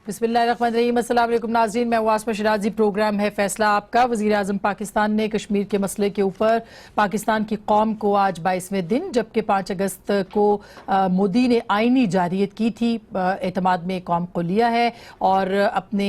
بسم اللہ الرحمن الرحیم۔ السلام علیکم ناظرین، میں واسمہ شرازی، پروگرام ہے فیصلہ آپ کا۔ وزیر اعظم پاکستان نے کشمیر کے مسئلے کے اوپر پاکستان کی قوم کو آج 22ویں دن جبکہ 5 اگست کو مودی نے آئینی جارحیت کی تھی، اعتماد میں قوم کو لیا ہے اور اپنے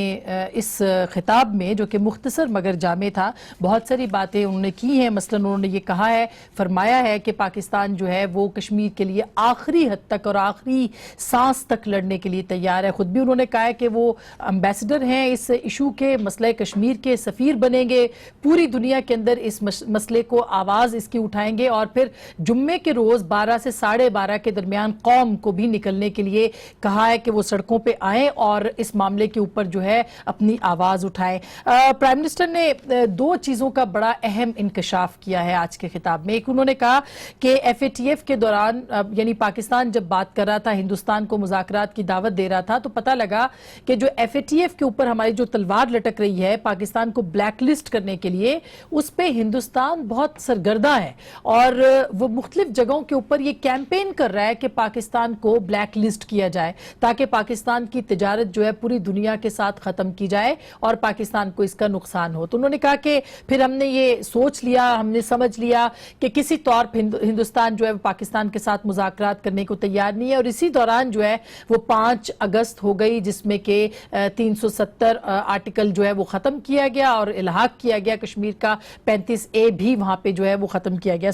اس خطاب میں جو کہ مختصر مگر جامع تھا بہت ساری باتیں انہوں نے کی ہیں۔ مثلا انہوں نے یہ کہا ہے، فرمایا ہے کہ پاکستان جو ہے وہ کشمیر کے لیے آخری حد تک اور آخری سانس تک لڑنے کے لیے تیار ہے۔ خود بھی انہوں نے کہا ہے کہ وہ امبیسڈر ہیں اس ایشو کے، مسئلہ کشمیر کے سفیر بنیں گے، پوری دنیا کے اندر اس مسئلے کو آواز اس کی اٹھائیں گے اور پھر جمعے کے روز 12 سے 12:30 کے درمیان قوم کو بھی نکلنے کے لیے کہا ہے کہ وہ سڑکوں پہ آئیں اور اس معاملے کے اوپر جو ہے اپنی آواز اٹھائیں۔ پرائم منسٹر نے 2 چیزوں کا بڑا اہم انکشاف کیا ہے آج کے خطاب میں۔ ایک انہوں نے کہا کہ FATF کے دوران یعنی پاکستان جب بات کر رہا تھا، ہندوستان کو مذاکرات کی دعوت دے رہا تھا تو پتہ لگا کہ جو FATF کے اوپر ہماری جو تلوار لٹک رہی ہے پاکستان کو بلیک لسٹ کرنے کے لیے، اس پہ ہندوستان بہت سرگردہ ہے اور وہ مختلف جگہوں کے اوپر یہ کیمپین کر رہا ہے کہ پاکستان کو بلیک لسٹ کیا جائے تاکہ پاکستان کی تجارت جو ہے پوری دنیا کے ساتھ ختم کی جائے اور پاکستان کو اس کا نقصان ہو۔ تو انہوں نے کہا کہ پھر ہم نے یہ سوچ لیا، ہم نے سمجھ لیا کہ کسی طور پہ ہندوستان جو ہے پاکستان کے ساتھ مذاکرات کرنے کو تیار نہیں ہے اور اسی دوران جو ہے وہ 5 اگست ہو گئی جس میں کہ 370 آرٹیکل جو ہے وہ ختم کیا گیا اور الحاق کیا گیا کشمیر کا 35A بھی وہاں پہ جو ہے وہ ختم کیا گیا۔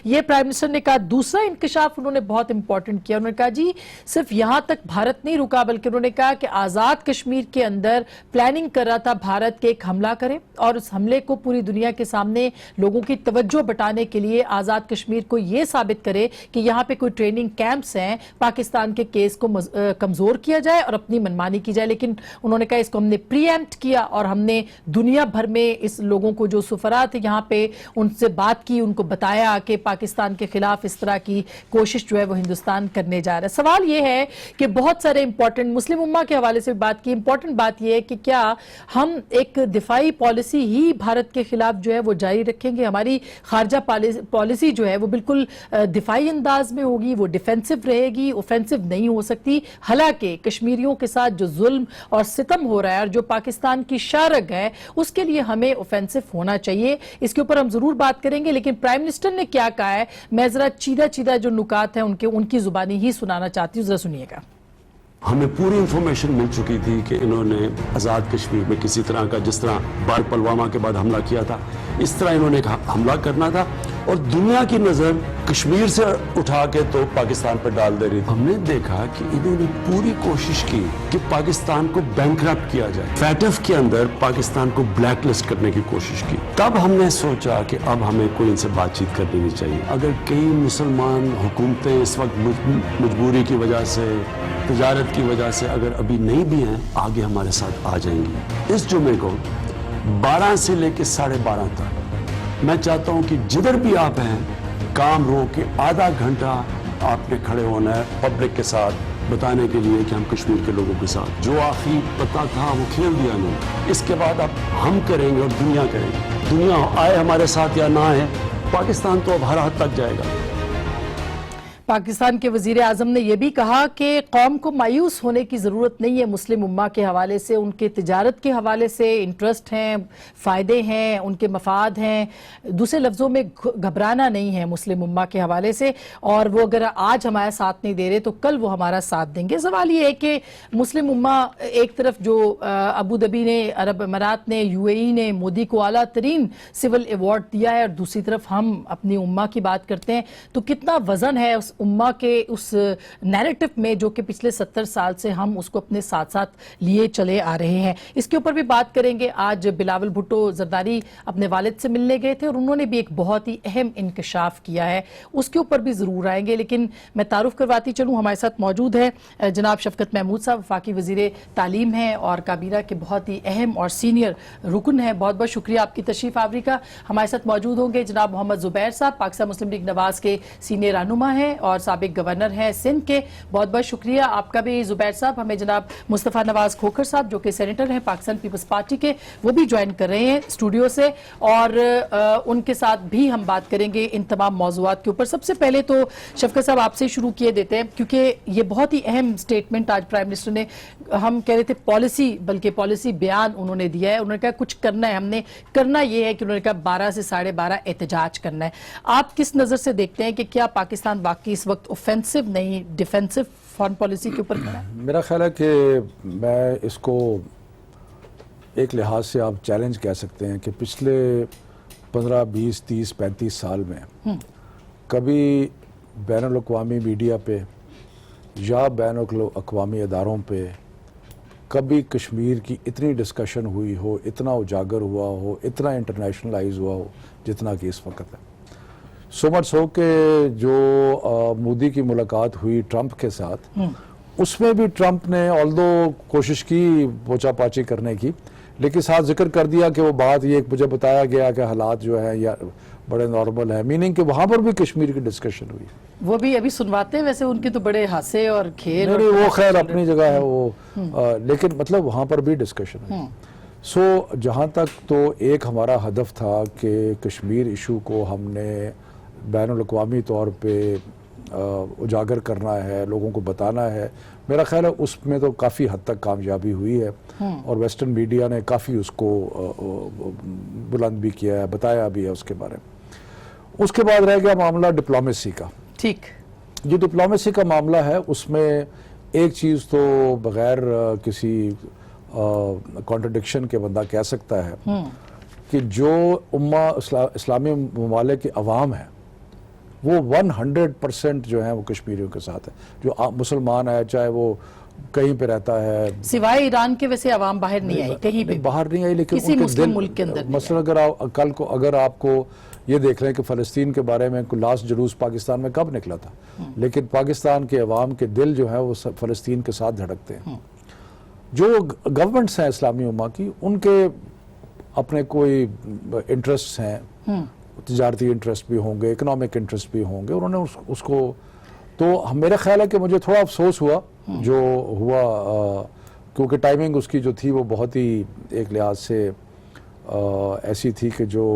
یہ پرائم منسٹر نے کہا۔ دوسرا انکشاف انہوں نے بہت امپورٹنٹ کیا، انہوں نے کہا جی صرف یہاں تک بھارت نہیں رکا بلکہ انہوں نے کہا کہ آزاد کشمیر کے اندر پلاننگ کر رہا تھا بھارت کے ایک حملہ کرے اور اس حملے کو پوری دنیا کے سامنے لوگوں کی توجہ بٹانے کے لیے آزاد کشمیر کو یہ ثابت کرے کہ یہاں پہ کوئی ٹریننگ کیمپس ہیں، پاکستان کے کیس کو کمزور کیا جائے اور اپنی منمانی کی جائے۔ لیکن انہوں نے کہا اس کو ہم نے پری ایمپٹ کیا اور ہم نے دنیا بھر میں اس لوگوں کو جو سفرات یہاں پہ ان سے بات کی، ان کو بتایا کہ پاکستان کے خلاف اس طرح کی کوشش جو ہے وہ ہندوستان کرنے جا رہا ہے۔ سوال یہ ہے کہ بہت سارے امپورٹنٹ مسلم امہ کے حوالے سے بات کی، امپورٹنٹ بات یہ ہے کہ کیا ہم ایک دفاعی پالیسی ہی بھارت کے خلاف جو ہے وہ جاری رکھیں گے؟ ہماری خارجہ پالیسی جو ہے وہ بالکل دفاعی انداز میں ہوگی، وہ ڈیفینسو رہے گی، اوفینسو نہیں ہو سکتی۔ حالانکہ کشمیریوں کے ساتھ جو ظلم اور ستم ہو رہا ہے اور جو پاکستان کی شارگ ہے اس کے لیے ہمیں اوفینسو ہونا چاہیے۔ اس کے اوپر ہم ضرور بات کریں گے، لیکن پرائم منسٹر نے کیا کہا ہے میں ذرا چیدہ جو نکات ہیں ان کی زبانی ہی سنانا چاہتی ہوں، ذرا سنیے گا۔ ہمیں پوری انفارمیشن مل چکی تھی کہ انہوں نے آزاد کشمیر میں کسی طرح کا، جس طرح بار پلوامہ کے بعد حملہ کیا تھا اس طرح انہوں نے حملہ کرنا تھا اور دنیا کی نظر کشمیر سے اٹھا کے تو پاکستان پر ڈال دے رہی تھی۔ ہم نے دیکھا کہ انہوں نے پوری کوشش کی کہ پاکستان کو بینکرپٹ کیا جائے، FATF کے اندر پاکستان کو بلیک لسٹ کرنے کی کوشش کی۔ تب ہم نے سوچا کہ اب ہمیں کوئی ان سے بات چیت کر دینی چاہیے۔ اگر کئی مسلمان حکومتیں اس وقت مجبوری کی وجہ سے، تجارت کی وجہ سے اگر ابھی نہیں بھی ہیں، آگے ہمارے ساتھ آ جائیں گی۔ اس جمعے کو 12 سے لے کے 12:30 تک میں چاہتا ہوں کہ جدھر بھی آپ ہیں کام روک کے آدھا گھنٹہ آپ نے کھڑے ہونا ہے پبلک کے ساتھ بتانے کے لیے کہ ہم کشمیر کے لوگوں کے ساتھ جو آخری پتہ تھا وہ کھیل دیا نہیں۔ اس کے بعد اب ہم کریں گے اور دنیا کریں گے۔ دنیا آئے ہمارے ساتھ یا نہ آئے، پاکستان تو اب ہر حد تک جائے گا۔ پاکستان کے وزیر اعظم نے یہ بھی کہا کہ قوم کو مایوس ہونے کی ضرورت نہیں ہے مسلم امہ کے حوالے سے، ان کے تجارت کے حوالے سے انٹرسٹ ہیں، فائدے ہیں، ان کے مفاد ہیں، دوسرے لفظوں میں گھبرانا نہیں ہے مسلم امہ کے حوالے سے، اور وہ اگر آج ہمارا ساتھ نہیں دے رہے تو کل وہ ہمارا ساتھ دیں گے۔ سوال یہ ہے کہ مسلم امہ ایک طرف جو ابو دھابی نے، عرب امارات نے، UAE نے مودی کو اعلیٰ ترین سول ایوارڈ دیا ہے اور دوسری طرف ہم اپنی امہ کی بات کرتے ہیں، تو کتنا وزن ہے اس امہ کے اس نیریٹو میں جو کہ پچھلے 70 سال سے ہم اس کو اپنے ساتھ ساتھ لیے چلے آ رہے ہیں۔ اس کے اوپر بھی بات کریں گے۔ آج بلاول بھٹو زرداری اپنے والد سے ملنے گئے تھے اور انہوں نے بھی ایک بہت ہی اہم انکشاف کیا ہے، اس کے اوپر بھی ضرور آئیں گے، لیکن میں تعارف کرواتی چلوں ہمارے ساتھ موجود ہے جناب شفقت محمود صاحب، وفاقی وزیر تعلیم ہیں اور کابینہ کے بہت ہی اہم اور سینئر رکن ہیں۔ بہت بہت شکریہ آپ کی تشریف آوری کا۔ ہمارے ساتھ موجود ہوں گے جناب محمد زبیر صاحب، پاکستان مسلم لیگ نواز کے سینئر رہنما ہیں اور سابق گورنر ہیں سندھ کے. بہت بہت شکریہ آپ کا بھی زبیر صاحب. ہمیں جناب مصطفیٰ نواز کھوکھر صاحب جو کہ سینیٹر ہیں پاکستان پیپلز پارٹی کے, وہ بھی جوائن کر رہے ہیں اسٹوڈیو سے, اور ان کے ساتھ بھی ہم بات کریں گے ان تمام موضوعات کے اوپر. سب سے پہلے تو شفقت صاحب آپ سے شروع کیے دیتے ہیں, کیونکہ یہ بہت ہی اہم سٹیٹمنٹ آج پرائم منسٹر نے, ہم کہہ رہے تھے پالیسی, بلکہ پالیسی بیان انہوں نے دیا ہے. انہوں نے کہا کچھ کرنا ہے, ہم نے کرنا یہ ہے کہ انہوں نے کہا 12 سے 12:30 احتجاج کرنا ہے. آپ کس نظر سے دیکھتے ہیں کہ کیا پاکستان واقعی اس وقت اوفینسو نہیں ڈیفینسو فارن پالیسی کے اوپر کھڑا ہے؟ میرا خیال ہے کہ میں اس کو ایک لحاظ سے آپ چیلنج کہہ سکتے ہیں کہ پچھلے 15, 20, 30, 35 سال میں کبھی بین الاقوامی میڈیا پہ یا بین الاقوامی اداروں پہ کبھی کشمیر کی اتنی ڈسکشن ہوئی ہو, اتنا اجاگر ہوا ہو, اتنا انٹرنیشنلائز ہوا ہو جتنا کہ اس وقت ہے. سو مچ ہو کہ جو مودی کی ملاقات ہوئی ٹرمپ کے ساتھ, اس میں بھی ٹرمپ نے آلدو کوشش کی پوچھا پاچی کرنے کی, لیکن ساتھ ذکر کر دیا کہ وہ بات یہ مجھے بتایا گیا کہ حالات جو ہیں یا بڑے نارمل ہیں, میننگ کہ وہاں پر بھی کشمیر کی ڈسکشن ہوئی. وہ بھی ابھی سنواتے ہیں, ویسے ان کے تو بڑے ہاسے اور کھیل, نہیں وہ خیر اپنی جگہ ہے وہ, لیکن مطلب وہاں پر بھی ڈسکشن ہوئی. سو جہاں تک تو ایک ہمارا ہدف تھا کہ کشمیر ایشو کو ہم نے بین الاقوامی طور پہ اجاگر کرنا ہے, لوگوں کو بتانا ہے, میرا خیال ہے اس میں تو کافی حد تک کامیابی ہوئی ہے, اور ویسٹرن میڈیا نے کافی اس کو بلند بھی کیا ہے, بتایا بھی ہے اس کے بارے میں. اس کے بعد رہ گیا معاملہ ڈپلومیسی کا. ٹھیک, جو ڈپلومیسی کا معاملہ ہے اس میں ایک چیز تو بغیر کسی کانٹرڈکشن کے بندہ کہہ سکتا ہے کہ جو اسلامی ممالک کے عوام ہیں وہ 100% جو ہیں وہ کشمیریوں کے ساتھ ہے. جو مسلمان ہے چاہے وہ کہیں پہ رہتا ہے, سوائے ایران کے ویسے عوام باہر نہیں آئی, کہیں بھی باہر نہیں آئی, لیکن کسی ان کے مسلم ملک کے اندر مثلا اگر آپ کو یہ دیکھ رہے ہیں کہ فلسطین کے بارے میں لاسٹ جلوس پاکستان میں کب نکلا تھا, لیکن پاکستان کے عوام کے دل جو ہے وہ فلسطین کے ساتھ دھڑکتے ہیں. جو گورنمنٹس ہیں اسلامی امہ کی, ان کے اپنے کوئی انٹرسٹ ہیں, تجارتی انٹرسٹ بھی ہوں گے, اکنامک انٹرسٹ بھی ہوں گے, انہوں نے اس کو, تو میرا خیال ہے کہ مجھے تھوڑا افسوس ہوا جو ہوا, کیونکہ ٹائمنگ اس کی جو تھی وہ بہت ہی ایک لحاظ سے ایسی تھی کہ جو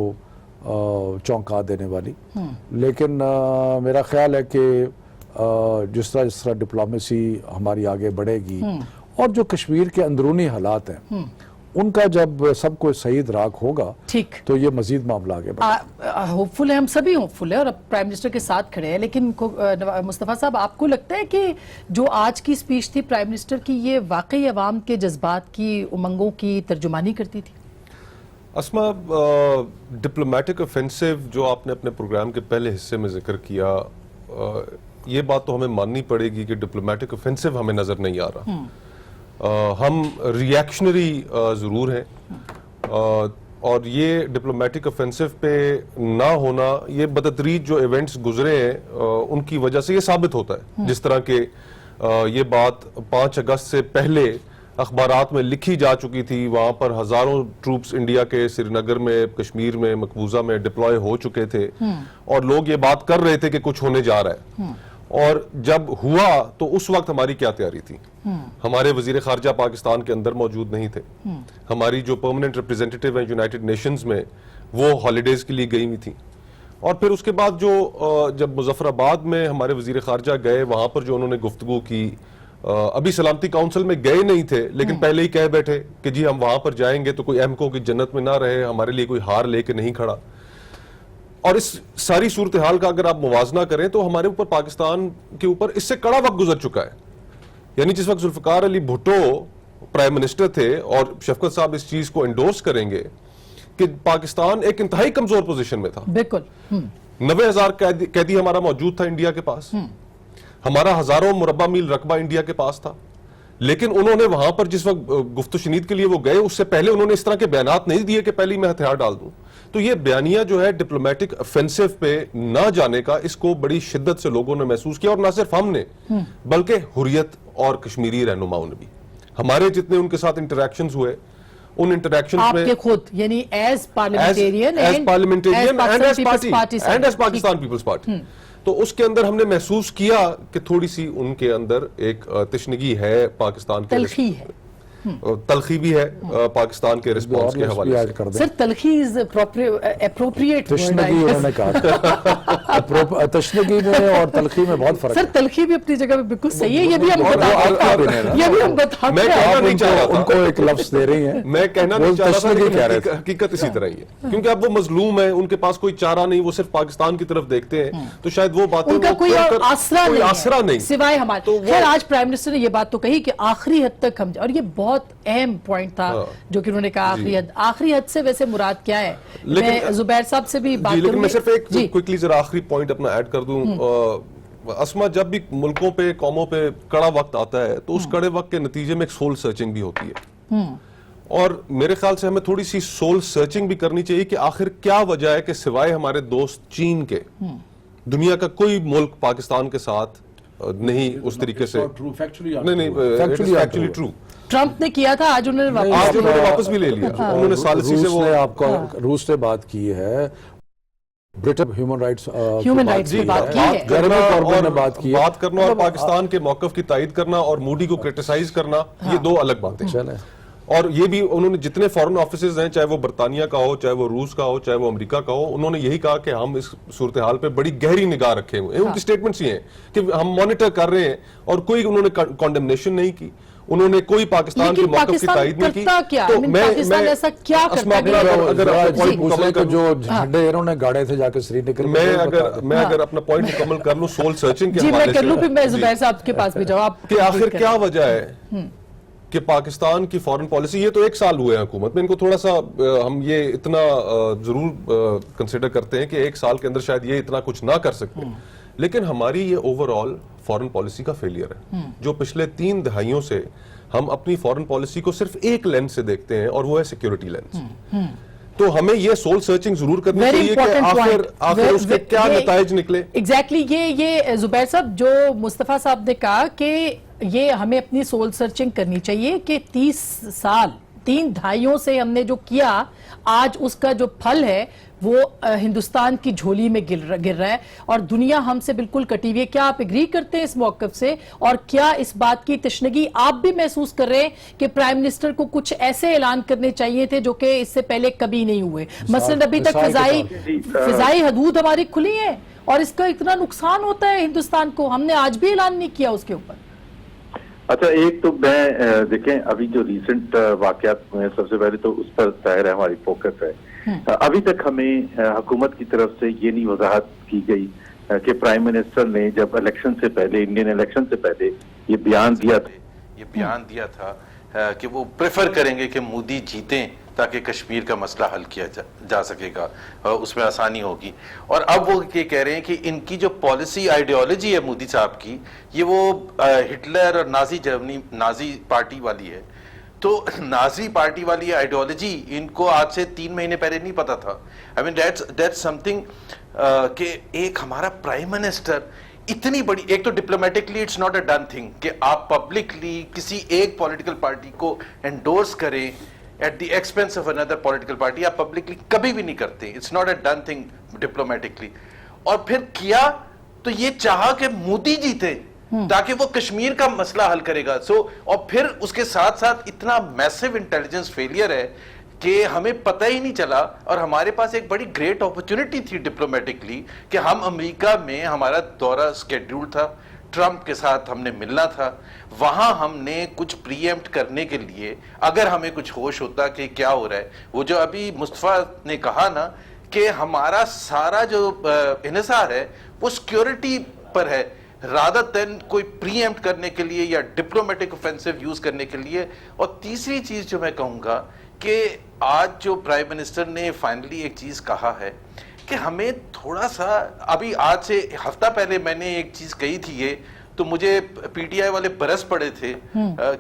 چونکا دینے والی. لیکن میرا خیال ہے کہ جس طرح ڈپلومیسی ہماری آگے بڑھے گی, اور جو کشمیر کے اندرونی حالات ہیں ان کا جب سب کو صحیح ادراک ہوگا ٹھیک تو یہ مزید معاملہ آگے بڑھے. ہوپفل ہے, ہم سبھی ہوپفل ہیں اور اب پرائم منسٹر کے ساتھ کھڑے ہیں, لیکن مصطفیٰ صاحب آپ کو لگتا ہے کہ جو آج کی سپیچ تھی پرائم منسٹر کی یہ واقعی عوام کے جذبات کی, امنگوں کی ترجمانی کرتی تھی؟ اسما, ڈپلومیٹک اوفینسو جو آپ نے اپنے پروگرام کے پہلے حصے میں ذکر کیا, یہ بات تو ہمیں ماننی پڑے گی کہ ڈپلومیٹک اوفینسو ہمیں نظر نہیں آ رہا. ہم ریئیکشنری ضرور ہیں, اور یہ ڈپلومیٹک اوفینسو پہ نہ ہونا, یہ بتدریج جو ایونٹس گزرے ہیں ان کی وجہ سے یہ ثابت ہوتا ہے. جس طرح کہ یہ بات 5 اگست سے پہلے اخبارات میں لکھی جا چکی تھی, وہاں پر ہزاروں ٹروپس انڈیا کے سری نگر میں, کشمیر میں, مقبوضہ میں ڈپلوائے ہو چکے تھے, اور لوگ یہ بات کر رہے تھے کہ کچھ ہونے جا رہا ہے. اور جب ہوا تو اس وقت ہماری کیا تیاری تھی؟ ہمارے وزیر خارجہ پاکستان کے اندر موجود نہیں تھے, ہماری جو پرماننٹ ریپریزنٹیٹیو ہیں یونائٹڈ نیشنز میں وہ ہالیڈیز کے لیے گئی ہوئی تھیں. اور پھر اس کے بعد جو جب مظفر آباد میں ہمارے وزیر خارجہ گئے, وہاں پر جو انہوں نے گفتگو کی, ابھی سلامتی کونسل میں گئے نہیں تھے لیکن پہلے ہی کہہ بیٹھے کہ جی ہم وہاں پر جائیں گے تو کوئی احمقوں کی جنت میں نہ رہے, ہمارے لیے کوئی ہار لے کے نہیں کھڑا. اور اس ساری صورتحال کا اگر آپ موازنہ کریں تو ہمارے اوپر, پاکستان کے اوپر اس سے کڑا وقت گزر چکا ہے. یعنی جس وقت ذوالفقار علی بھٹو پرائم منسٹر تھے, اور شفقت صاحب اس چیز کو انڈورس کریں گے کہ پاکستان ایک انتہائی کمزور پوزیشن میں تھا. بالکل 90,000 قیدی ہمارا موجود تھا انڈیا کے پاس, ہمارا ہزاروں مربع میل رقبہ انڈیا کے پاس تھا, لیکن انہوں نے وہاں پر جس وقت گفت و شنید کے لیے وہ گئے, اس سے پہلے انہوں نے اس طرح کے بیانات نہیں دیے کہ پہلے میں ہتھیار ڈال دوں. تو یہ بیانیہ جو ہے ڈپلومیٹک اوفینسو پہ نہ جانے کا, اس کو بڑی شدت سے لوگوں نے محسوس کیا, اور نہ صرف ہم نے بلکہ حریت اور کشمیری رہنماؤں نے بھی. ہمارے جتنے ان کے ساتھ انٹریکشنز ہوئے, ان انٹریکشنز میں آپ کے خود یعنی as parliamentarian and as Pakistan Peoples Party, تو اس کے اندر ہم نے محسوس کیا کہ تھوڑی سی ان کے اندر ایک تشنگی ہے پاکستان کے تلخی ہے تلخی بھی ہے پاکستان کے رسپانس کے حوالے سے. سر تلخی از اپروپریٹ تشنگی انہوں نے کہا تشنگی میں اور تلخی میں بہت فرق سر ہے. تلخی بھی اپنی جگہ پہ بالکل صحیح ہے. یہ بھی ہم بتاتے ہیں, یہ بھی ہم بتاتے میں کہنا نہیں چاہ رہا ان کو ایک لفظ دے رہی ہیں, میں کہنا نہیں چاہ رہا تھا, تشنگی کہہ رہے لیکن حقیقت اسی طرح ہی ہے کیونکہ اب وہ مظلوم ہیں, ان کے پاس کوئی چارہ نہیں, وہ صرف پاکستان کی طرف دیکھتے ہیں, تو شاید وہ باتیں ان کا کوئی آسرا نہیں سوائے ہمارے. خیر آج پرائم منسٹر نے یہ بات تو کہی کہ آخری حد تک ہم, اور یہ بہت اہم پوائنٹ تھا جو کہ انہوں نے کہا آخری حد سے ویسے مراد کیا ہے. میں زبیر صاحب سے بھی بات کروں گی. لیکن میں صرف ایک کوئکلی ذرا آخری پوائنٹ اپنا ایڈ کر دوں. اسما, جب بھی ملکوں پہ قوموں پہ کڑا وقت آتا ہے تو اس کڑے وقت کے نتیجے میں ایک سول سرچنگ بھی ہوتی ہے, اور میرے خیال سے ہمیں تھوڑی سی سول سرچنگ بھی کرنی چاہیے کہ آخر کیا وجہ ہے کہ سوائے ہمارے دوست چین کے دنیا کا کوئی ملک پاکستان کے ساتھ نہیں اس طریقے سے ٹرو. ٹرمپ نے کیا تھا, آج انہوں نے واپس بھی لے لیا. انہوں نے ثالثی سے وہ آپ کا روس نے بات کی ہے, برٹن ہیومن رائٹس پہ بات کی ہے, جرمی کاربن نے بات کی ہے. بات کرنا اور پاکستان کے موقف کی تائید کرنا اور مودی کو کرٹیسائز کرنا, یہ دو الگ باتیں ہیں. اور یہ بھی انہوں نے جتنے فورن آفیسز ہیں, چاہے وہ برطانیہ کا ہو, چاہے وہ روس کا ہو, چاہے وہ امریکہ کا ہو, انہوں نے یہی کہا کہ ہم اس صورتحال پہ بڑی گہری نگاہ رکھے ہوئے ہیں. ان کی سٹیٹمنٹس یہ ہیں کہ ہم مانیٹر کر رہے ہیں, اور کوئی انہوں نے کنڈمنیشن نہیں کی, انہوں نے کوئی پاکستان کے موقف کی تائید نہیں کی. تو پاکستان ایسا کیا کرتا ہے؟ اگر جو جھنڈے انہوں نے گاڑے تھے جا کے سری نگر, میں اگر اپنا پوائنٹ مکمل کر لوں سول سرچنگ کے جی میں حوالے کر لوں, سے, پھر میں زبیر صاحب کے پاس بھی جواب کہ آخر کیا وجہ ہے کہ پاکستان کی فورن پالیسی, یہ تو ایک سال ہوئے ہیں حکومت میں, ان کو تھوڑا سا ہم یہ اتنا ضرور کنسیڈر کرتے ہیں کہ ایک سال کے اندر شاید یہ اتنا کچھ نہ کر سکتے, لیکن ہماری یہ اوور آل فورن پالیسی کا فیلئر ہے, جو پچھلے 3 دہائیوں سے ہم اپنی فورن پالیسی کو صرف ایک لینس سے دیکھتے ہیں, اور وہ ہے سیکیورٹی لینس. تو ہمیں یہ سول سرچنگ ضرور کرنی چاہیے کہ آخر اس کے کیا نتائج نکلے. ایگزیکٹلی یہ زبیر صاحب جو مصطفیٰ صاحب نے کہا کہ یہ ہمیں اپنی سول سرچنگ کرنی چاہیے کہ 30 سال 3 دہائیوں سے ہم نے جو کیا, آج اس کا جو پھل ہے وہ ہندوستان کی جھولی میں گر رہا ہے, اور دنیا ہم سے بالکل کٹی ہوئی ہے. کیا آپ ایگری کرتے ہیں اس موقف سے, اور کیا اس بات کی تشنگی آپ بھی محسوس کر رہے ہیں کہ پرائم منسٹر کو کچھ ایسے اعلان کرنے چاہیے تھے جو کہ اس سے پہلے کبھی نہیں ہوئے؟ مثلا ابھی تک فضائی حدود ہماری کھلی ہیں, اور اس کا اتنا نقصان ہوتا ہے ہندوستان کو, ہم نے آج بھی اعلان نہیں کیا اس کے اوپر. اچھا, ایک تو میں دیکھیں ابھی جو ریسنٹ واقعات ہوئے ہیں, سب سے پہلے تو اس پر ظاہر ہے ہماری فوکس ہے. ابھی تک ہمیں حکومت کی طرف سے یہ نہیں وضاحت کی گئی کہ پرائم منسٹر نے جب الیکشن سے پہلے, انڈین الیکشن سے پہلے یہ بیان دیا تھا کہ وہ پریفر کریں گے کہ مودی جیتیں تاکہ کشمیر کا مسئلہ حل کیا جا سکے گا, اس میں آسانی ہوگی. اور اب وہ یہ کہہ رہے ہیں کہ ان کی جو پالیسی آئیڈیالوجی ہے مودی صاحب کی, یہ وہ ہٹلر اور نازی پارٹی والی ہے. تو نازی پارٹی والی آئیڈیالوجی ان کو آج سے 3 مہینے پہلے نہیں پتا تھا. آئی مین دیٹس سم تھنگ کہ ایک ہمارا پرائم منسٹر اتنی بڑی, ایک تو diplomatically it's not a done thing کہ آپ پبلکلی کسی ایک پولیٹیکل پارٹی کو انڈورس کریں at the expense of another political party, آپ پبلکلی کبھی بھی نہیں کرتے, it's not a done thing diplomatically. اور پھر کیا تو یہ چاہا کہ مودی جیتے تاکہ وہ کشمیر کا مسئلہ حل کرے گا. اور پھر اس کے ساتھ ساتھ اتنا میسو انٹیلیجنس فیلئر ہے کہ ہمیں پتہ ہی نہیں چلا, اور ہمارے پاس ایک بڑی گریٹ اپرچونٹی تھی ڈپلومیٹکلی کہ ہم امریکہ میں, ہمارا دورہ اسکیڈیول تھا, ٹرمپ کے ساتھ ہم نے ملنا تھا, وہاں ہم نے کچھ پری ایمپٹ کرنے کے لیے اگر ہمیں کچھ ہوش ہوتا کہ کیا ہو رہا ہے, وہ جو ابھی مصطفیٰ نے کہا نا کہ ہمارا سارا جو انحصار ہے وہ سیکیورٹی پر ہے rather than کوئی پری ایمپٹ کرنے کے لیے یا ڈپلومیٹک اوفینسو یوز کرنے کے لیے. اور تیسری چیز جو میں کہوں گا کہ آج جو پرائم منسٹر نے فائنلی ایک چیز کہا ہے کہ ہمیں تھوڑا سا, ابھی آج سے ہفتہ پہلے میں نے ایک چیز کہی تھی یہ, تو مجھے پی ٹی آئی والے برس پڑے تھے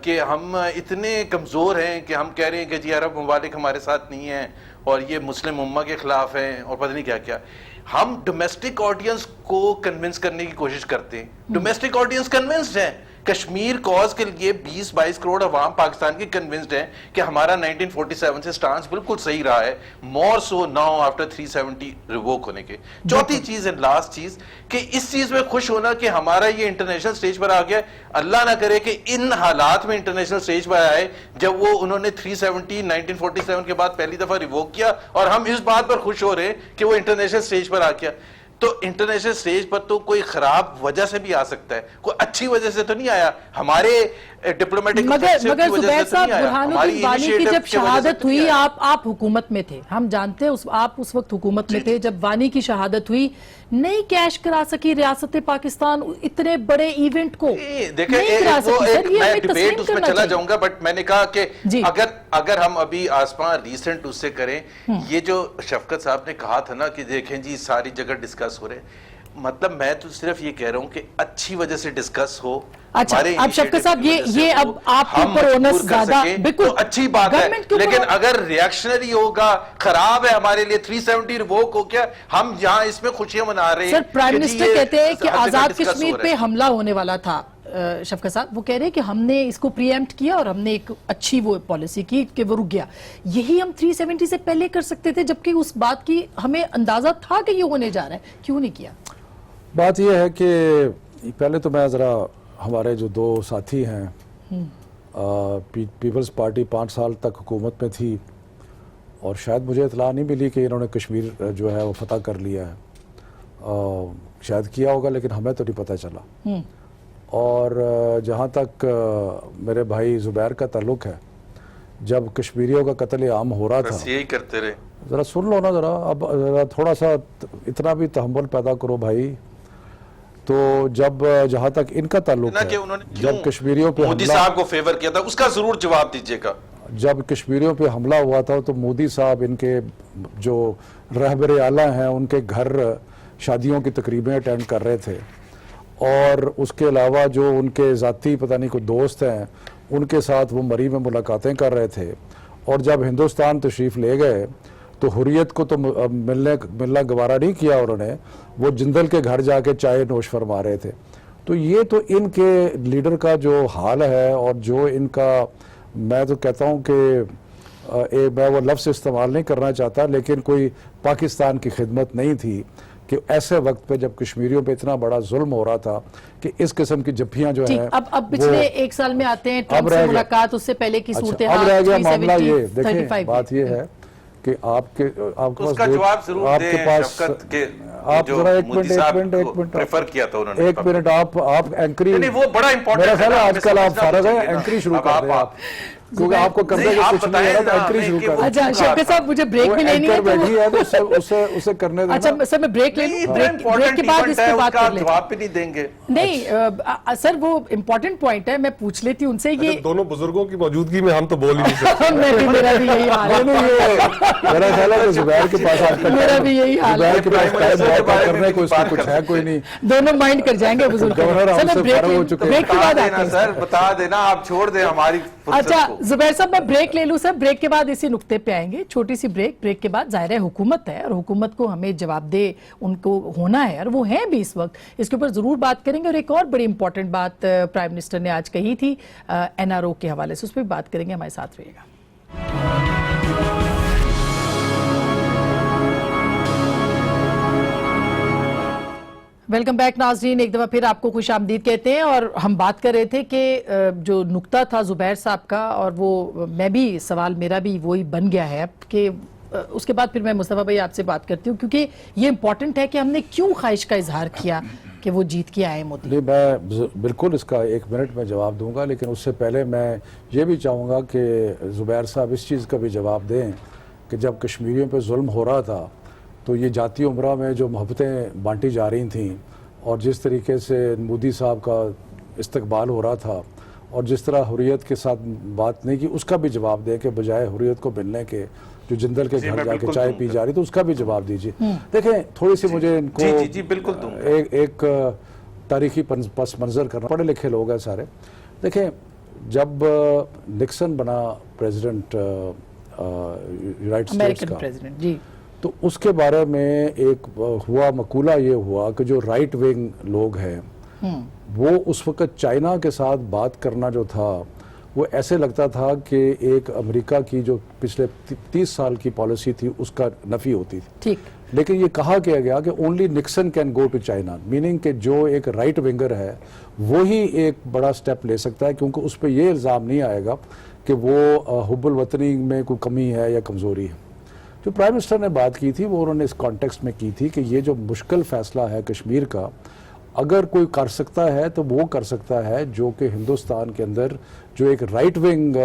کہ ہم اتنے کمزور ہیں کہ ہم کہہ رہے ہیں کہ جی عرب ممالک ہمارے ساتھ نہیں ہیں اور یہ مسلم امہ کے خلاف ہیں اور پتہ نہیں کیا کیا. ہم ڈومیسٹک آڈینس کو کنونس کرنے کی کوشش کرتے ہیں, ڈومیسٹک آڈینس کنونسڈ ہیں کشمیر کاز کے لیے 20-22 کروڑ عوام پاکستان کی کنونسڈ ہیں کہ ہمارا 1947 سے سٹانس بالکل صحیح رہا ہے, مور سو ناؤ آفٹر 370 ریووک ہونے کے. چوتھی چیز اینڈ لاسٹ چیز کہ اس چیز میں خوش ہونا کہ ہمارا یہ انٹرنیشنل سٹیج پر آ گیا, اللہ نہ کرے کہ ان حالات میں انٹرنیشنل سٹیج پر آئے جب وہ انہوں نے 370 1947 کے بعد پہلی دفعہ ریووک کیا, اور ہم اس بات پر خوش ہو رہے ہیں کہ وہ انٹرنیشنل سٹیج پر آ گیا. تو انٹرنیشنل سٹیج پر تو کوئی خراب وجہ سے بھی آ سکتا ہے, کوئی اچھی وجہ سے تو نہیں آیا, ہمارے ڈپلومیٹک مگر زبیر صاحب برہان الدین وانی کی جب شہادت ہوئی آپ حکومت میں تھے, ہم جانتے ہیں آپ اس وقت حکومت میں تھے جب وانی کی شہادت ہوئی, نہیں کیش کرا سکی ریاست پاکستان اتنے بڑے ایونٹ کو, دیکھیں میں ڈیبیٹ اس میں چلا جاؤں گا, بٹ میں نے کہا کہ اگر ہم ابھی آسمان ریسنٹ اس سے کریں, یہ جو شفقت صاحب نے کہا تھا نا کہ دیکھیں جی ساری جگہ ڈسکس ہو رہے ہیں, مطلب میں تو صرف یہ کہہ رہا ہوں کہ اچھی وجہ سے ڈسکس ہو. اچھا اب شفقت صاحب یہ اب آپ کے اوپر اونس زیادہ بالکل اچھی بات ہے, لیکن اگر ریاکشنری ہوگا, خراب ہے ہمارے لیے, 370 ریووک ہو گیا, ہم یہاں اس میں خوشیاں منا رہے ہیں. سر پرائم منسٹر کہتے ہیں کہ آزاد کشمیر پہ حملہ ہونے والا تھا, شفقت صاحب وہ کہہ رہے ہیں کہ ہم نے اس کو پری ایمپٹ کیا اور ہم نے ایک اچھی وہ پالیسی کی کہ وہ رک گیا. یہی ہم 370 سے پہلے کر سکتے تھے, جبکہ اس بات کی ہمیں اندازہ تھا کہ یہ ہونے جا رہا ہے, کیوں نہیں کیا؟ بات یہ ہے کہ پہلے تو میں ذرا ہمارے جو دو ساتھی ہیں, پیپلز پارٹی 5 سال تک حکومت میں تھی اور شاید مجھے اطلاع نہیں ملی کہ انہوں نے کشمیر جو ہے وہ فتح کر لیا ہے, شاید کیا ہوگا لیکن ہمیں تو نہیں پتہ چلا. اور جہاں تک میرے بھائی زبیر کا تعلق ہے, جب کشمیریوں کا قتل عام ہو رہا تھا, یہی کرتے رہے, ذرا سن لو نا ذرا, اب تھوڑا سا اتنا بھی تحمل پیدا کرو بھائی. تو جب جہاں تک ان کا تعلق ہے, جب کشمیریوں پہ مودی صاحب کو فیور کیا تھا, اس کا ضرور جواب دیجئے گا. جب کشمیریوں پہ حملہ ہوا تھا تو مودی صاحب ان کے جو رہبر اعلیٰ ہیں ان کے گھر شادیوں کی تقریبیں اٹینڈ کر رہے تھے, اور اس کے علاوہ جو ان کے ذاتی پتہ نہیں کوئی دوست ہیں ان کے ساتھ وہ مری میں ملاقاتیں کر رہے تھے. اور جب ہندوستان تشریف لے گئے تو حریت کو تو ملنا گوارا نہیں کیا انہوں نے, وہ جندل کے گھر جا کے چائے نوش فرما رہے تھے. تو یہ تو ان کے لیڈر کا جو حال ہے, اور جو ان کا, میں تو کہتا ہوں کہ میں وہ لفظ استعمال نہیں کرنا چاہتا, لیکن کوئی پاکستان کی خدمت نہیں تھی کہ ایسے وقت پہ جب کشمیریوں پہ اتنا بڑا ظلم ہو رہا تھا کہ اس قسم کی جھپیاں جو ہیں. اب پچھلے 1 سال میں آتے ہیں ٹرمپ سے ملاقات, اس سے پہلے کی صورتحال. اب رہ گیا معاملہ یہ, دیکھیں بات یہ ہے کہ آپ کے پاس آپ ذرا ایک منٹ آپ اینکری, میرا خیال ہے آج کل آپ فارغ ہیں, اینکری شروع کر دیں آپ, کیونکہ آپ کو کرنے کا کچھ نہیں ہے تو اینکری شروع کر دیں. اچھا شفقت صاحب مجھے بریک بھی لینی ہے, بیٹھی ہے تو اسے کرنے دیں. اچھا سر میں بریک لے لوں, بریک کے بعد اس پہ بات کر لیں. جواب بھی نہیں دیں گے. نہیں سر وہ امپورٹنٹ پوائنٹ ہے, میں پوچھ لیتی ہوں ان سے. یہ دونوں بزرگوں کی موجودگی میں ہم تو بول ہی نہیں سکتے. میرا بھی یہی حال ہے, میرا خیال ہے کہ زبیر کے پاس آج تک میرا بھی یہی حال ہے, زبیر کے پاس بات کرنے کو اس کو کچھ ہے کوئی نہیں, دونوں مائنڈ کر جائیں گے بزرگ. بریک کے بعد آتے ہیں سر, بتا دینا, آپ چھوڑ دیں ہماری. اچھا زبیر صاحب میں بریک لے لوں سر, بریک کے بعد اسی نقطے پہ آئیں گے, چھوٹی سی بریک کے بعد. ظاہر ہے حکومت ہے اور حکومت کو ہمیں جواب دے ان کو ہونا ہے, اور وہ ہیں بھی اس وقت, اس کے اوپر ضرور بات کریں گے. اور ایک اور بڑی امپورٹنٹ بات پرائم منسٹر نے آج کہی تھی NRO کے حوالے سے, اس پہ بات کریں گے, ہمارے ساتھ رہیے گا. ویلکم بیک ناظرین, ایک دفعہ پھر آپ کو خوش آمدید کہتے ہیں. اور ہم بات کر رہے تھے کہ جو نقطہ تھا زبیر صاحب کا, اور وہ میں بھی سوال میرا بھی وہی بن گیا ہے اب کہ اس کے بعد پھر میں مصطفیٰ بھائی آپ سے بات کرتی ہوں, کیونکہ یہ امپورٹنٹ ہے کہ ہم نے کیوں خواہش کا اظہار کیا کہ وہ جیت کے آئے مودی. نہیں, میں بالکل اس کا 1 منٹ میں جواب دوں گا, لیکن اس سے پہلے میں یہ بھی چاہوں گا کہ زبیر صاحب اس چیز کا بھی جواب دیں کہ جب کشمیریوں پہ ظلم ہو رہا تھا تو یہ جاتی عمرہ میں جو محبتیں بانٹی جا رہی تھیں, اور جس طریقے سے مودی صاحب کا استقبال ہو رہا تھا, اور جس طرح حریت کے ساتھ بات نہیں کی, اس کا بھی جواب دیں کہ بجائے حریت کو ملنے کے جو جندل کے گھر جا کے چائے پی جا رہی, تو اس کا بھی جواب دیجیے. دیکھیں تھوڑی سی مجھے ان کو ایک تاریخی پس منظر کرنا, پڑھے لکھے لوگ ہیں سارے. دیکھیں جب نکسن بنا پریزیڈنٹ یونائٹڈ اسٹیٹس کا, تو اس کے بارے میں ایک ہوا مقولہ یہ ہوا کہ جو رائٹ ونگ لوگ ہیں وہ اس وقت چائنا کے ساتھ بات کرنا جو تھا وہ ایسے لگتا تھا کہ ایک امریکہ کی جو پچھلے 30 سال کی پالیسی تھی اس کا نفی ہوتی تھی. ٹھیک. لیکن یہ کہا گیا کہ only Nixon can go to China, meaning کہ جو ایک رائٹ ونگر ہے وہی ایک بڑا سٹیپ لے سکتا ہے، کیونکہ اس پہ یہ الزام نہیں آئے گا کہ وہ حب الوطنی میں کوئی کمی ہے یا کمزوری ہے. جو پرائم منسٹر نے بات کی تھی وہ انہوں نے اس کانٹیکسٹ میں کی تھی کہ یہ جو مشکل فیصلہ ہے کشمیر کا، اگر کوئی کر سکتا ہے تو وہ کر سکتا ہے جو کہ ہندوستان کے اندر جو ایک رائٹ ونگ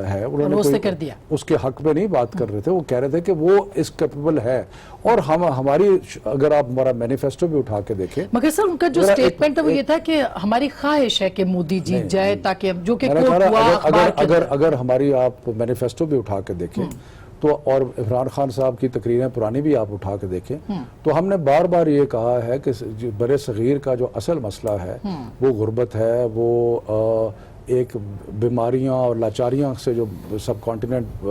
ہے، انہوں نے کر دیا. اس کے حق میں نہیں بات کر رہے تھے، وہ کہہ رہے تھے کہ وہ اس کیپیبل ہے. اور ہماری اگر آپ ہمارا مینیفیسٹو بھی اٹھا کے دیکھیں، مگر سر ان کا جو سٹیٹمنٹ ہے وہ یہ تھا کہ ہماری خواہش ہے کہ مودی جیت جائے تاکہ جو کہ اگر ہماری آپ مینیفیسٹو بھی اٹھا کے دیکھیں تو، اور عمران خان صاحب کی تقریریں پرانی بھی آپ اٹھا کے دیکھیں تو ہم نے بار بار یہ کہا ہے کہ بر صغیر کا جو اصل مسئلہ ہے وہ غربت ہے، وہ ایک بیماریاں اور لاچاریاں سے جو سب کانٹیننٹ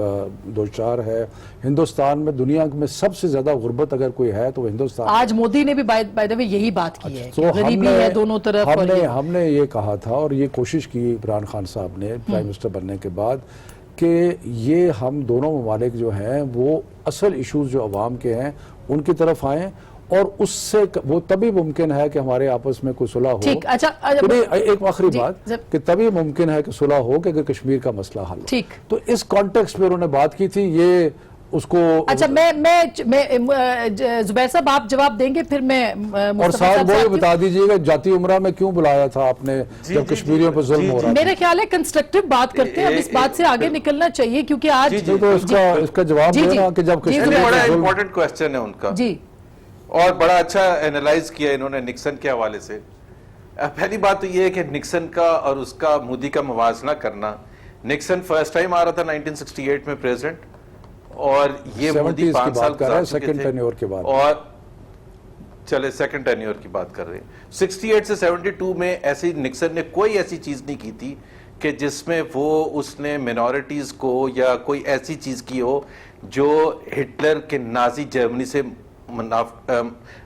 دوچار ہے. ہندوستان میں دنیا میں سب سے زیادہ غربت اگر کوئی ہے تو وہ ہندوستان. آج مودی نے بھی بائی دا وے یہی بات کی ہے کہ غریبی ہے دونوں طرف. ہم نے یہ کہا تھا اور یہ کوشش کی عمران خان صاحب نے پرائم منسٹر بننے کے بعد کہ یہ ہم دونوں ممالک جو ہیں وہ اصل ایشوز جو عوام کے ہیں ان کی طرف آئیں، اور اس سے وہ تبھی ممکن ہے کہ ہمارے آپس میں کوئی صلح ہو. ایک آخری بات کہ تبھی ممکن ہے کہ صلح ہو کہ اگر کشمیر کا مسئلہ حل ہو. تو اس کانٹیکسٹ میں انہوں نے بات کی تھی. یہ اس کو اچھا میں زبیر صاحب آپ جواب دیں گے پھر میں اور ساتھ وہ بتا دیجئے گا جاتی عمرہ میں کیوں بلایا تھا آپ نے جب کشمیریوں پر ظلم ہو رہا. میرے خیال ہے کنسٹرکٹیو بات کرتے ہیں، اب اس بات سے آگے نکلنا چاہیے کیونکہ آج اس کا جواب دینا کہ جب کشمیر بڑا امپورٹنٹ کوسچن ہے ان کا جی، اور بڑا اچھا اینالائز کیا انہوں نے نکسن کے حوالے سے. پہلی بات تو یہ ہے کہ نکسن کا اور اس کا مودی کا موازنہ کرنا. نکسن فرسٹ ٹائم آ رہا تھا 1968 میں پریزیڈنٹ، اور یہ مودی 5 سال گزار چکے تھے، اور چلے سیکنڈ ٹینیور کی بات کر رہے ہیں. 68 سے 72 میں ایسی نکسن نے کوئی ایسی چیز نہیں کی تھی کہ جس میں اس نے منورٹیز کو یا کوئی ایسی چیز کی ہو جو ہٹلر کے نازی جرمنی سے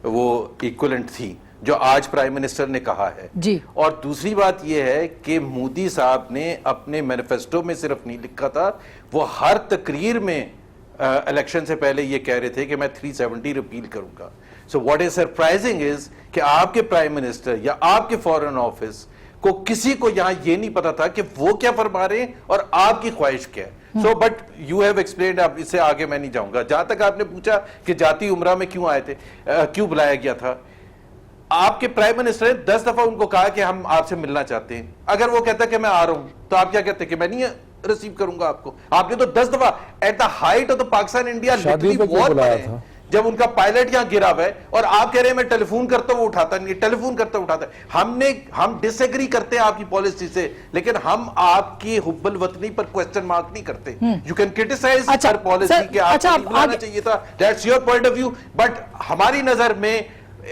وہ ایکولنٹ تھی جو آج پرائم منسٹر نے کہا ہے. جی. اور دوسری بات یہ ہے کہ مودی صاحب نے اپنے مینیفیسٹو میں صرف نہیں لکھا تھا، وہ ہر تقریر میں الیکشن سے پہلے یہ کہہ رہے تھے کہ میں 370 ریپیل کروں گا. سو واٹ از سرپرائزنگ از کہ آپ کے پرائم منسٹر یا آپ کے فارن آفس کو کسی کو یہاں یہ نہیں پتا تھا کہ وہ کیا فرما رہے ہیں اور آپ کی خواہش کیا ہے. So but you have explained, اب اس سے آگے میں نہیں جاؤں گا. جہاں تک آپ نے پوچھا کہ جاتی عمرہ میں کیوں آئے تھے، کیوں بلایا گیا تھا، آپ کے پرائم منسٹر نے 10 دفعہ ان کو کہا کہ ہم آپ سے ملنا چاہتے ہیں. اگر وہ کہتا کہ میں آ رہا ہوں تو آپ کیا کہتے کہ میں نہیں ریسیو کروں گا آپ کو. آپ نے تو 10 دفعہ at the height of the Pakistan India جب ان کا پائلٹ یہاں گرا ہوا ہے اور آپ کہہ رہے ہیں میں ٹیلی فون کرتا ہوں وہ اٹھاتا نہیں، ٹیلی فون کرتا ہوں اٹھاتا ہے. ہم ڈس ایگری کرتے ہیں آپ کی پالیسی سے، لیکن ہم آپ کی حب الوطنی پر کوسچن مارک نہیں کرتے. You can criticize her policy کہ آپ کو بلانا چاہیے تھا، that's your point of view, but ہماری نظر میں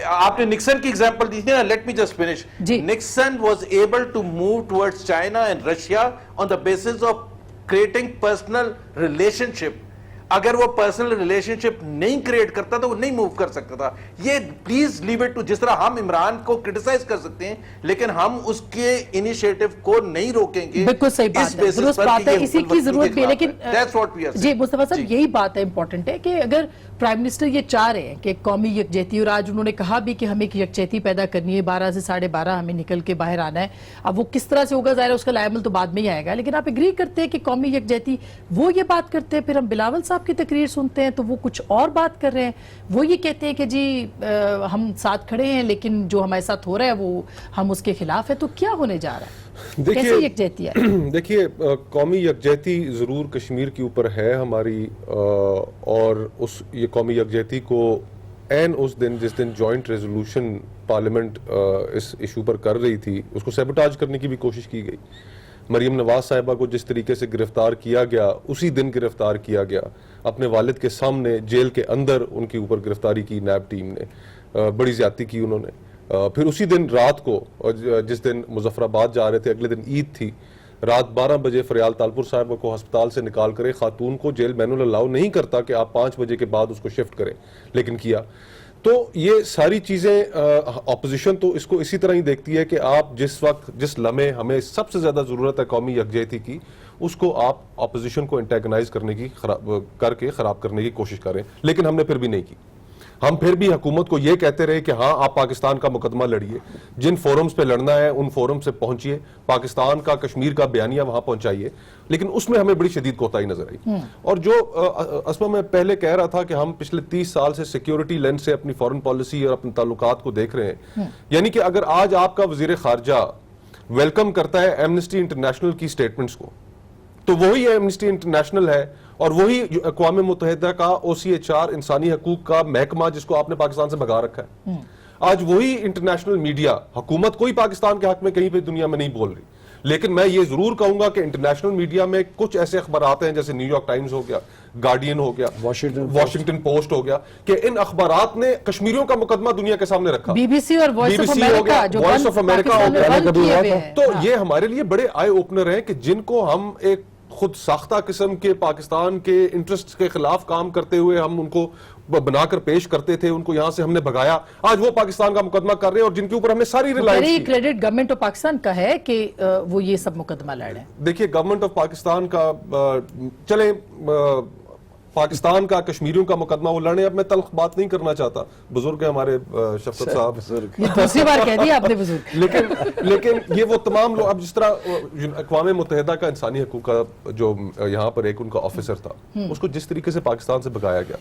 آپ نے نکسن کی ایگزامپل دی تھی نا. Let me just finish. Nixon was able to move towards China and Russia on the basis of creating personal relationship. اگر وہ پرسنل ریلیشن شپ نہیں کریٹ کرتا تو وہ نہیں موو کر سکتا تھا. یہ پلیز لیو اٹ ٹو، جس طرح ہم عمران کو کرٹیسائز کر سکتے ہیں لیکن ہم اس کے انیشیٹو کو نہیں روکیں گے. بالکل صحیح بات ہے، درست بات ہے، اسی کی ضرورت بھی ہے. لیکن جی مصطفیٰ صاحب یہی بات ہے امپورٹنٹ ہے کہ اگر پرائم منسٹر یہ چاہ رہے ہیں کہ قومی یکجہتی، اور آج انہوں نے کہا بھی کہ ہمیں ایک یکجہتی پیدا کرنی ہے، 12 سے 12:30 ہمیں نکل کے باہر آنا ہے. اب وہ کس طرح سے ہوگا ظاہر ہے اس کا عمل تو بعد میں ہی آئے گا، لیکن آپ اگری کرتے ہیں کہ قومی یکجہتی، وہ یہ بات کرتے ہیں. پھر ہم بلاول صاحب کی تقریر سنتے ہیں تو وہ کچھ اور بات کر رہے ہیں. وہ یہ کہتے ہیں کہ جی ہم ساتھ کھڑے ہیں لیکن جو ہمارے ساتھ ہو رہا ہے وہ ہم اس کے خلاف ہے. تو کیا ہونے جا رہا ہے؟ کیسے یکجہتی ہے؟ دیکھیے قومی یکجہتی ضرور کشمیر کے اوپر ہے ہماری، اور یہ قومی یکجہتی کو اس دن جس دن جوائنٹ ریزولوشن پارلیمنٹ اس ایشو پر کر رہی تھی اس کو سیبوٹاج کرنے کی بھی کوشش کی گئی. مریم نواز صاحبہ کو جس طریقے سے گرفتار کیا گیا اسی دن گرفتار کیا گیا، اپنے والد کے سامنے جیل کے اندر ان کے اوپر گرفتاری کی نیب ٹیم نے، بڑی زیادتی کی انہوں نے. پھر اسی دن رات کو جس دن مظفر آباد جا رہے تھے، اگلے دن عید تھی، رات 12 بجے فریال تالپور صاحب کو ہسپتال سے نکال کر خاتون کو جیل مینول الاؤ نہیں کرتا کہ آپ 5 بجے کے بعد اس کو شفٹ کریں، لیکن کیا. تو یہ ساری چیزیں اپوزیشن تو اس کو اسی طرح ہی دیکھتی ہے کہ آپ جس وقت جس لمحے ہمیں سب سے زیادہ ضرورت ہے قومی یکجہتی کی، اس کو آپ اپوزیشن کو انٹیگنائز کرنے کی کر کے خراب کرنے کی کوشش کریں، لیکن ہم نے پھر بھی نہیں کی. ہم پھر بھی حکومت کو یہ کہتے رہے کہ ہاں آپ پاکستان کا مقدمہ لڑیے، جن فورمز پہ لڑنا ہے ان فورم سے پہنچیے، پاکستان کا کشمیر کا بیانیہ وہاں پہنچائیے، لیکن اس میں ہمیں بڑی شدید کوتاہی نظر آئی. اور جو اسما میں پہلے کہہ رہا تھا کہ ہم پچھلے 30 سال سے سیکیورٹی لینس سے اپنی فورن پالیسی اور اپنے تعلقات کو دیکھ رہے ہیں، یعنی کہ اگر آج آپ کا وزیر خارجہ ویلکم کرتا ہے ایمنسٹی انٹرنیشنل کی سٹیٹمنٹس کو، تو وہی ایمنسٹی انٹرنیشنل ہے اور وہی اقوام متحدہ کا OCHR انسانی حقوق کا محکمہ جس کو آپ نے پاکستان سے بھگا رکھا ہے، آج وہی انٹرنیشنل میڈیا، حکومت کوئی پاکستان کے حق میں کہیں پہ دنیا میں نہیں بول رہی، لیکن میں یہ ضرور کہوں گا کہ انٹرنیشنل میڈیا میں کچھ ایسے اخبارات ہیں جیسے نیو یارک ٹائمز ہو گیا، گارڈین ہو گیا، واشنگٹن پوسٹ ہو گیا، کہ ان اخبارات نے کشمیریوں کا مقدمہ دنیا کے سامنے رکھا. BBC اور وائس آف امریکہ جو وائس آف امریکہ ہو گیا. تو ہاں. یہ ہمارے لیے بڑے آئی اوپنر ہیں کہ جن کو ہم ایک خود ساختہ قسم کے پاکستان کے انٹرسٹ کے خلاف کام کرتے ہوئے ہم ان کو بنا کر پیش کرتے تھے، ان کو یہاں سے ہم نے بھگایا، آج وہ پاکستان کا مقدمہ کر رہے ہیں اور جن کے اوپر ہم نے ساری ریلائنس کی. کریڈٹ گورنمنٹ آف پاکستان کا ہے کہ وہ یہ سب مقدمہ لڑ رہے ہیں. دیکھیے گورنمنٹ آف پاکستان کا چلیں پاکستان کا کشمیریوں کا مقدمہ وہ لڑنے، اب میں تلخ بات نہیں کرنا چاہتا، بزرگ ہیں ہمارے شفقت صاحب، یہ دوسری بار کہہ دیا آپ نے بزرگ. لیکن یہ وہ تمام لوگ، اب جس طرح اقوام متحدہ کا انسانی حقوق کا جو یہاں پر ایک ان کا آفیسر تھا، اس کو جس طریقے سے پاکستان سے بھگایا گیا،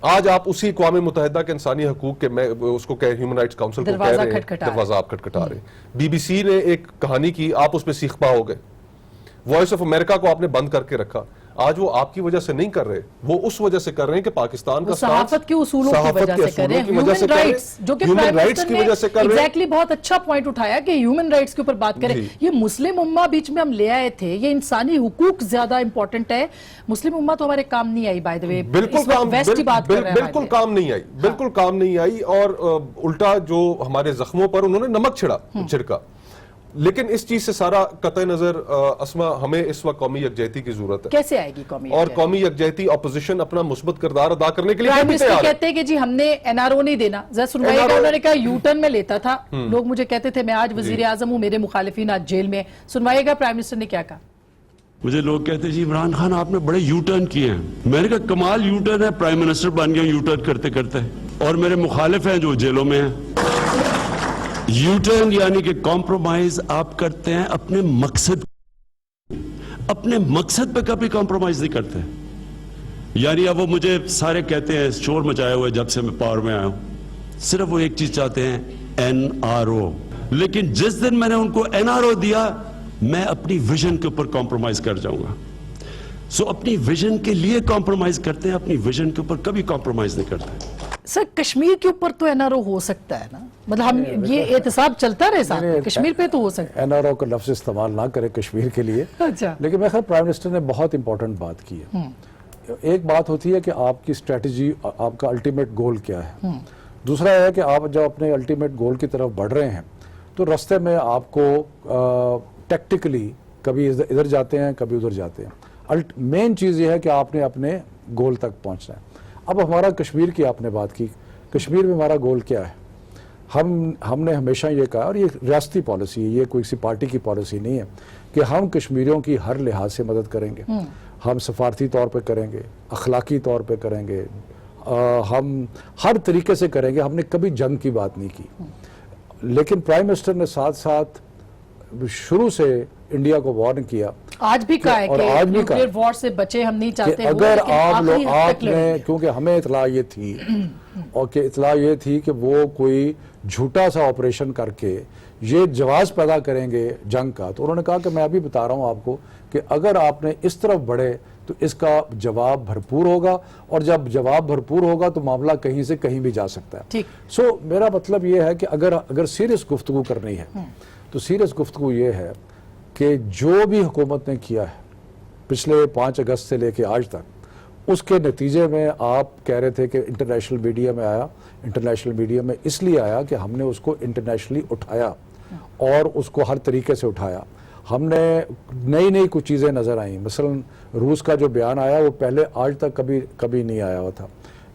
آج آپ اسی اقوام متحدہ کے انسانی حقوق کے اس کو ہیومن رائٹس کاؤنسل کو کہہ رہے ہیں دروازہ آپ کھٹکھٹا رہے ہیں. BBC نے ایک کہانی کی، آپ اس پہ سیخ پا ہو گئے. وائس آف امریکہ کو آپ نے بند کر کے رکھا. آج وہ آپ کی وجہ سے نہیں کر رہے، وہ اس وجہ سے کر رہے ہیں کہ پاکستان کا صحافت کے اصولوں کی وجہ سے کر رہے ہیں. ہیومن رائٹس جو کہ پرائم منسٹر نے ایگزیکٹلی بہت اچھا پوائنٹ اٹھایا کہ ہیومن رائٹس کے اوپر بات کریں. یہ مسلم امہ بیچ میں ہم لے آئے تھے، یہ انسانی حقوق زیادہ امپورٹنٹ ہے. مسلم امہ تو ہمارے کام نہیں آئی بائی دا وے، بالکل کام نہیں آئی، بالکل کام نہیں آئی، اور الٹا جو ہمارے زخموں پر انہوں نے نمک چھڑکا. لیکن اس چیز سے سارا قطع نظر اسما ہمیں اس وقت قومی یکجہتی کی ضرورت ہے. کیسے آئے گی قومی اور قومی یکجہتی اپوزیشن اپنا مثبت کردار ادا کرنے کے لیے پرائم منسٹر کہتے ہیں کہ جی ہم نے NRO نہیں دینا. ذرا سنوائیے گا، انہوں نے کہا یو ٹرن میں لیتا تھا. لوگ مجھے کہتے تھے میں آج وزیر اعظم ہوں، میرے مخالفین آج جیل میں. سنوائیے گا پرائم منسٹر نے کیا کہا. مجھے لوگ کہتے ہیں جی عمران خان آپ نے بڑے یو ٹرن کیے ہیں. میں نے کہا کمال یو ٹرن ہے، پرائم منسٹر بن گیا یو ٹرن کرتے کرتے، اور میرے مخالف ہیں جو جیلوں میں ہیں. یو ٹرن یعنی کہ کمپرومائز آپ کرتے ہیں اپنے مقصد پہ کبھی کمپرومائز نہیں کرتے. یعنی اب وہ مجھے سارے کہتے ہیں شور مچائے ہوئے جب سے میں پاور میں آیا ہوں، صرف وہ ایک چیز چاہتے ہیں NRO. لیکن جس دن میں نے ان کو NRO دیا، میں اپنی ویژن کے اوپر کمپرومائز کر جاؤں گا. سو اپنی ویژن کے لیے کمپرومائز کرتے ہیں، اپنی ویژن کے اوپر کبھی کمپرومائز نہیں کرتے. سر کشمیر کے اوپر تو NRO ہو سکتا ہے نا، مطلب ہم یہ احتساب چلتا رہے ساتھ، کشمیر پہ تو ہو سکتا ہے. NRO کا لفظ استعمال نہ کرے کشمیر کے لیے. اچھا. لیکن میں خیال پرائم منسٹر نے بہت امپورٹنٹ بات کی ہے. ایک بات ہوتی ہے کہ آپ کی اسٹریٹجی، آپ کا الٹیمیٹ گول کیا ہے. دوسرا ہے کہ آپ جب اپنے الٹیمیٹ گول کی طرف بڑھ رہے ہیں تو رستے میں آپ کو ٹیکٹیکلی کبھی ادھر جاتے ہیں کبھی ادھر جاتے ہیں. مین چیز یہ ہے کہ آپ نے اپنے گول تک پہنچنا ہے. اب ہمارا کشمیر کی آپ نے بات کی، کشمیر میں ہمارا گول کیا ہے. ہم نے ہمیشہ یہ کہا، اور یہ ریاستی پالیسی ہے، یہ کوئی سی پارٹی کی پالیسی نہیں ہے، کہ ہم کشمیریوں کی ہر لحاظ سے مدد کریں گے. ہم سفارتی طور پہ کریں گے، اخلاقی طور پہ کریں گے، ہم ہر طریقے سے کریں گے. ہم نے کبھی جنگ کی بات نہیں کی. لیکن پرائم منسٹر نے ساتھ ساتھ شروع سے انڈیا کو وارن کیا، آج بھی کہا ہے کہ نیوکلیئر وار سے بچے ہم نہیں چاہتے. اگر آپ نے، کیونکہ ہمیں اطلاع یہ تھی، اور کہ اطلاع یہ تھی کہ وہ کوئی جھوٹا سا آپریشن کر کے یہ جواز پیدا کریں گے جنگ کا، تو انہوں نے کہا کہ میں ابھی بتا رہا ہوں آپ کو کہ اگر آپ نے اس طرف بڑھے تو اس کا جواب بھرپور ہوگا، اور جب جواب بھرپور ہوگا تو معاملہ کہیں سے کہیں بھی جا سکتا ہے. سو میرا مطلب یہ ہے کہ اگر سیریس گفتگو کرنی ہے تو سیریس گفتگو یہ ہے کہ جو بھی حکومت نے کیا ہے پچھلے 5 اگست سے لے کے آج تک، اس کے نتیجے میں آپ کہہ رہے تھے کہ انٹرنیشنل میڈیا میں آیا. انٹرنیشنل میڈیا میں اس لیے آیا کہ ہم نے اس کو انٹرنیشنلی اٹھایا اور اس کو ہر طریقے سے اٹھایا. ہم نے نئی کچھ چیزیں نظر آئیں. مثلا روس کا جو بیان آیا وہ پہلے آج تک کبھی نہیں آیا ہوا تھا.